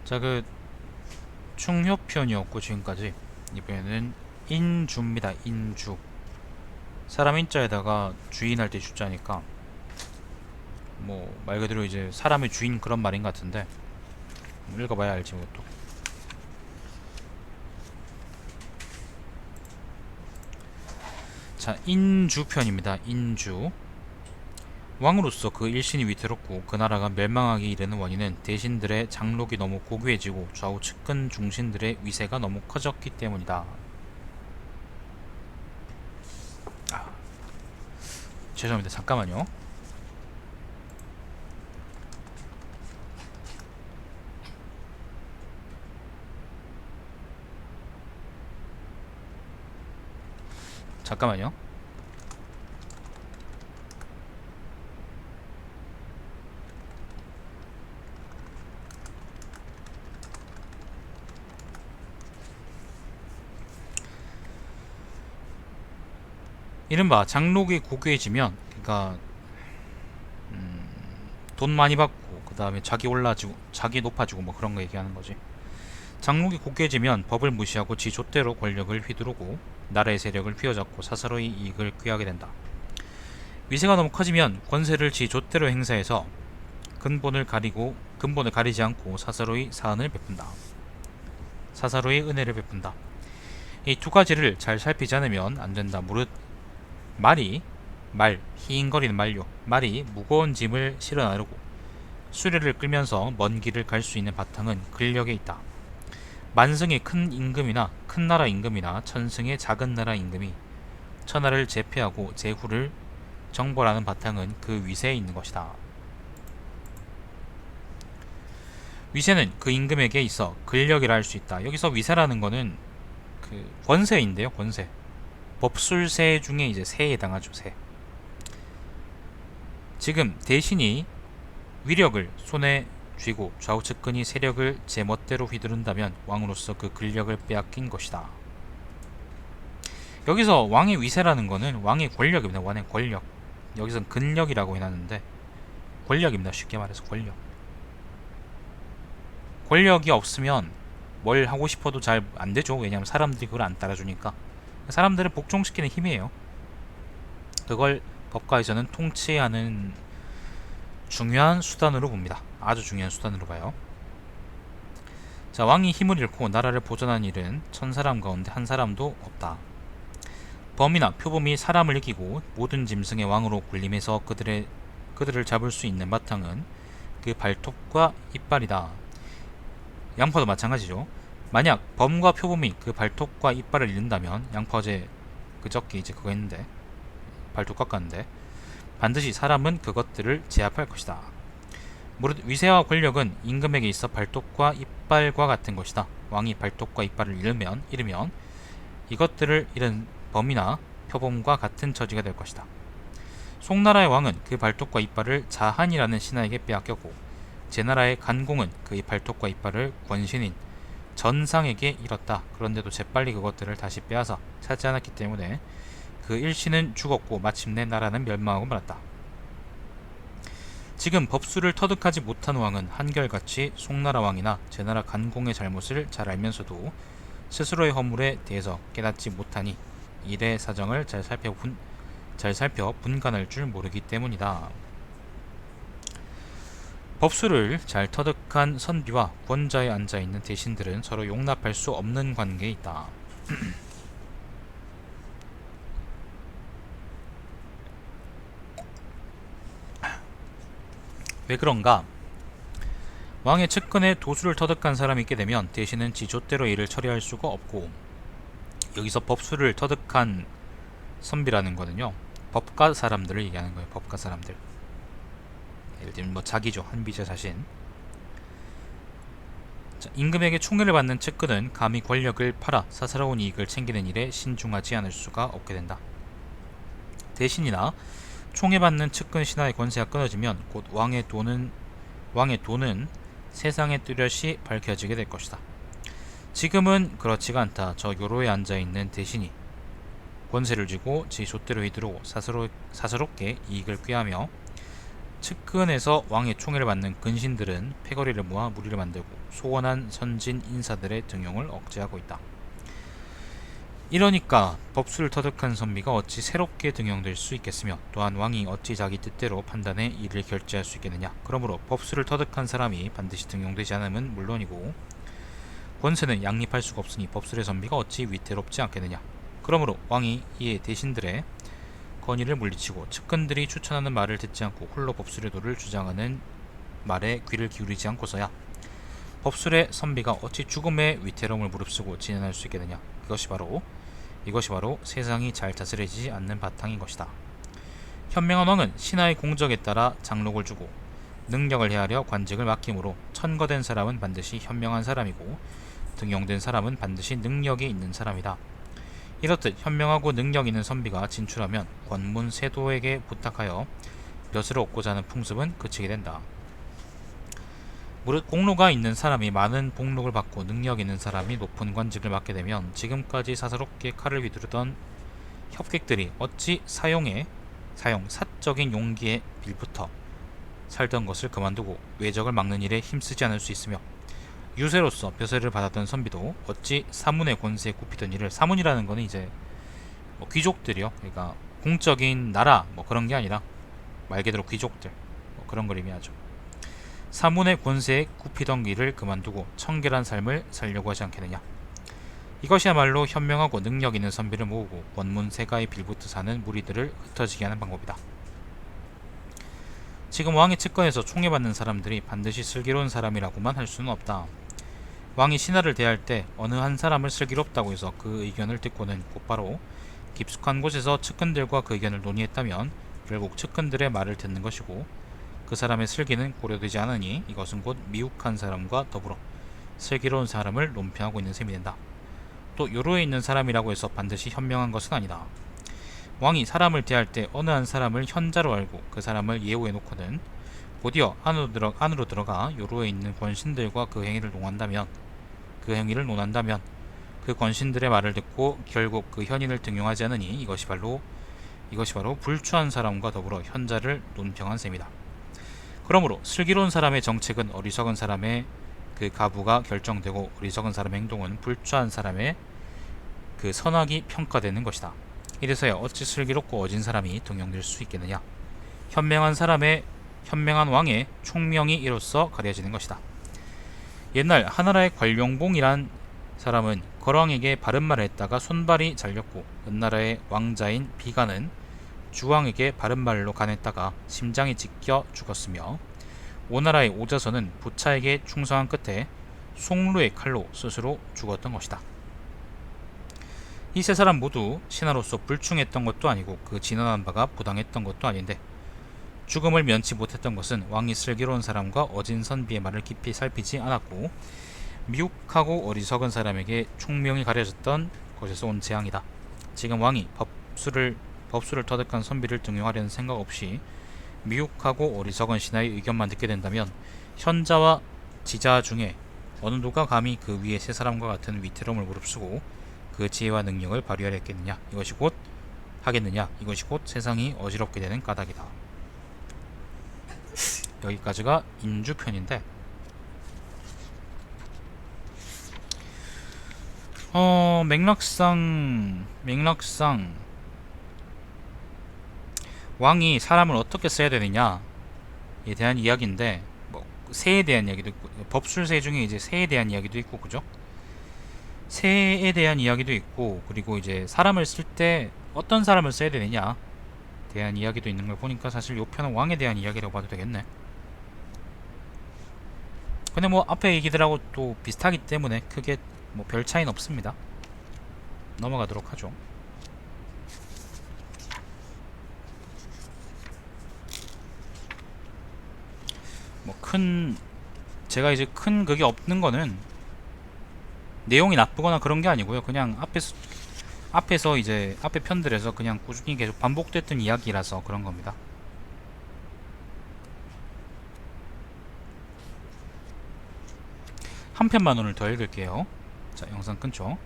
자, 충효편이었고 지금까지. 이번에는 인주입니다. 인주. 사람 인자에다가 주인 할 때 주자니까 뭐 말 그대로 이제 사람의 주인 그런 말인 것 같은데 읽어봐야 알지 뭐 또. 자, 인주편입니다. 인주. 왕으로서 그 일신이 위태롭고 그 나라가 멸망하기 이르는 원인은 대신들의 장록이 너무 고귀해지고 좌우 측근 중신들의 위세가 너무 커졌기 때문이다. 죄송합니다. 잠깐만요. 잠깐만요. 이른바 장록이 고귀해지면, 그러니까 돈 많이 받고 그 다음에 자기 올라지고 자기 높아지고 뭐 그런 거 얘기하는 거지. 장록이 고귀해지면 법을 무시하고 지 좆대로 권력을 휘두르고 나라의 세력을 휘어잡고 사사로이 이익을 꾀하게 된다. 위세가 너무 커지면 권세를 지 좆대로 행사해서 근본을 가리지 않고 사사로이 사은을 베푼다. 사사로이 은혜를 베푼다. 이 두 가지를 잘 살피지 않으면 안 된다. 무릇 히잉거리는 말이 무거운 짐을 실어 나르고 수레를 끌면서 먼 길을 갈 수 있는 바탕은 근력에 있다. 만승의 큰 나라 임금이나 천승의 작은 나라 임금이 천하를 제패하고 제후를 정벌하는 바탕은 그 위세에 있는 것이다. 위세는 그 임금에게 있어 근력이라 할 수 있다. 여기서 위세라는 거는 그 권세인데요. 권세. 법술세 중에 이제 세에 해당하죠. 세. 지금 대신이 위력을 손에 쥐고 좌우측근이 세력을 제멋대로 휘두른다면 왕으로서 그 근력을 빼앗긴 것이다. 여기서 왕의 위세라는 거는 왕의 권력입니다. 왕의 권력. 여기선 근력이라고 해놨는데 권력입니다. 쉽게 말해서 권력. 권력이 없으면 뭘 하고 싶어도 잘 안되죠. 왜냐하면 사람들이 그걸 안 따라주니까. 사람들을 복종시키는 힘이에요. 그걸 법가에서는 통치하는 중요한 수단으로 봅니다. 아주 중요한 수단으로 봐요. 자, 왕이 힘을 잃고 나라를 보존한 일은 천사람 가운데 한 사람도 없다. 범이나 표범이 사람을 이기고 모든 짐승의 왕으로 군림해서 그들을 잡을 수 있는 바탕은 그 발톱과 이빨이다. 양파도 마찬가지죠. 만약 범과 표범이 그 발톱과 이빨을 잃는다면, 양파 그저께 이제 그거 했는데 발톱 깎았는데, 반드시 사람은 그것들을 제압할 것이다. 무릇 위세와 권력은 임금에게 있어 발톱과 이빨과 같은 것이다. 왕이 발톱과 이빨을 잃으면 이것들을 잃은 범이나 표범과 같은 처지가 될 것이다. 송나라의 왕은 그 발톱과 이빨을 자한이라는 신하에게 빼앗겼고, 제나라의 간공은 그의 발톱과 이빨을 권신인 전상에게 잃었다. 그런데도 재빨리 그것들을 다시 빼앗아 찾지 않았기 때문에 그 일신은 죽었고 마침내 나라는 멸망하고 말았다. 지금 법수를 터득하지 못한 왕은 한결같이 송나라 왕이나 제나라 간공의 잘못을 잘 알면서도 스스로의 허물에 대해서 깨닫지 못하니 일의 사정을 잘 살펴 분간할 줄 모르기 때문이다. 법수를 잘 터득한 선비와 권좌에 앉아있는 대신들은 서로 용납할 수 없는 관계에 있다. 왜 그런가? 왕의 측근에 도수를 터득한 사람이 있게 되면 대신은 지조대로 일을 처리할 수가 없고, 여기서 법수를 터득한 선비라는 거는요, 법가 사람들을 얘기하는 거예요. 법가 사람들. 예를 들면 뭐 자기죠. 한비자 자신. 자, 임금에게 총애를 받는 측근은 감히 권력을 팔아 사사로운 이익을 챙기는 일에 신중하지 않을 수가 없게 된다. 대신이나 총애받는 측근 신하의 권세가 끊어지면 곧 왕의 돈은 세상에 뚜렷이 밝혀지게 될 것이다. 지금은 그렇지가 않다. 저 요로에 앉아있는 대신이 권세를 쥐고 지 좆대로 휘두르고 사사롭게 이익을 꾀하며 측근에서 왕의 총애를 받는 근신들은 패거리를 모아 무리를 만들고 소원한 선진 인사들의 등용을 억제하고 있다. 이러니까 법수를 터득한 선비가 어찌 새롭게 등용될 수 있겠으며, 또한 왕이 어찌 자기 뜻대로 판단해 일을 결제할 수 있겠느냐. 그러므로 법수를 터득한 사람이 반드시 등용되지 않음은 물론이고 권세는 양립할 수가 없으니 법술의 선비가 어찌 위태롭지 않겠느냐. 그러므로 왕이 이에 대신들의 건의를 물리치고 측근들이 추천하는 말을 듣지 않고 홀로 법술의 도를 주장하는 말에 귀를 기울이지 않고서야 법술의 선비가 어찌 죽음의 위태로움을 무릅쓰고 진행할 수 있겠느냐. 이것이 바로 세상이 잘 다스려지지 않는 바탕인 것이다. 현명한 왕은 신하의 공적에 따라 장록을 주고 능력을 헤아려 관직을 맡김으로 천거된 사람은 반드시 현명한 사람이고 등용된 사람은 반드시 능력이 있는 사람이다. 이렇듯 현명하고 능력 있는 선비가 진출하면 권문 세도에게 부탁하여 벼슬을 얻고자 하는 풍습은 그치게 된다. 무릇 공로가 있는 사람이 많은 복禄을 받고 능력 있는 사람이 높은 관직을 맡게 되면 지금까지 사사롭게 칼을 휘두르던 협객들이 어찌 사적인 용기에 빌붙어 살던 것을 그만두고 외적을 막는 일에 힘쓰지 않을 수 있으며, 유세로서 벼슬을 받았던 선비도 어찌 사문의 권세에 굽히던 일을, 사문이라는 거는 이제 귀족들이요, 그러니까 공적인 나라 그런 게 아니라 말 그대로 귀족들 그런 걸 의미하죠. 사문의 권세에 굽히던 일을 그만두고 청결한 삶을 살려고 하지 않겠느냐. 이것이야말로 현명하고 능력 있는 선비를 모으고 원문 세가에 빌붙어 사는 무리들을 흩어지게 하는 방법이다. 지금 왕의 측근에서 총애받는 사람들이 반드시 슬기로운 사람이라고만 할 수는 없다. 왕이 신하를 대할 때 어느 한 사람을 슬기롭다고 해서 그 의견을 듣고는 곧바로 깊숙한 곳에서 측근들과 그 의견을 논의했다면 결국 측근들의 말을 듣는 것이고, 그 사람의 슬기는 고려되지 않으니 이것은 곧 미혹한 사람과 더불어 슬기로운 사람을 논평하고 있는 셈이 된다. 또 요로에 있는 사람이라고 해서 반드시 현명한 것은 아니다. 왕이 사람을 대할 때 어느 한 사람을 현자로 알고 그 사람을 예우해 놓고는 곧이어 안으로 들어가 요로에 있는 권신들과 그 행위를 논한다면 그 권신들의 말을 듣고 결국 그 현인을 등용하지 않으니 이것이 바로 불추한 사람과 더불어 현자를 논평한 셈이다. 그러므로 슬기로운 사람의 정책은 어리석은 사람의 그 가부가 결정되고, 어리석은 사람의 행동은 불추한 사람의 그 선악이 평가되는 것이다. 이래서야 어찌 슬기롭고 어진 사람이 등용될 수 있겠느냐. 현명한 왕의 총명이 이로써 가려지는 것이다. 옛날 하나라의 관룡봉이란 사람은 거왕에게 바른 말을 했다가 손발이 잘렸고, 은나라의 왕자인 비가는 주왕에게 바른 말로 간했다가 심장이 찢겨 죽었으며, 오나라의 오자선은 부차에게 충성한 끝에 송루의 칼로 스스로 죽었던 것이다. 이 세 사람 모두 신하로서 불충했던 것도 아니고 그 진언한 바가 부당했던 것도 아닌데, 죽음을 면치 못했던 것은 왕이 슬기로운 사람과 어진 선비의 말을 깊이 살피지 않았고 미혹하고 어리석은 사람에게 총명이 가려졌던 것에서 온 재앙이다. 지금 왕이 법수를 터득한 선비를 등용하려는 생각 없이 미혹하고 어리석은 신하의 의견만 듣게 된다면 현자와 지자 중에 어느 누가 감히 그 위에 세 사람과 같은 위태로움을 무릅쓰고 그 지혜와 능력을 발휘하려 했겠느냐. 이것이 곧 세상이 어지럽게 되는 까닭이다. 여기까지가 인주편인데, 맥락상 왕이 사람을 어떻게 써야 되느냐에 대한 이야기인데, 새에 대한 이야기도 있고, 법술세 중에 이제 새에 대한 이야기도 있고, 그죠? 새에 대한 이야기도 있고, 그리고 이제 사람을 쓸 때 어떤 사람을 써야 되느냐 대한 이야기도 있는 걸 보니까 사실 요 편은 왕에 대한 이야기라고 봐도 되겠네. 근데 앞에 얘기들하고 또 비슷하기 때문에 크게 별 차이는 없습니다. 넘어가도록 하죠. 제가 이제 큰 그게 없는 거는 내용이 나쁘거나 그런 게 아니고요. 그냥 앞에서 이제 앞에 편들에서 그냥 꾸준히 계속 반복됐던 이야기라서 그런 겁니다. 한 편만 오늘 더 읽을게요. 자, 영상 끊죠.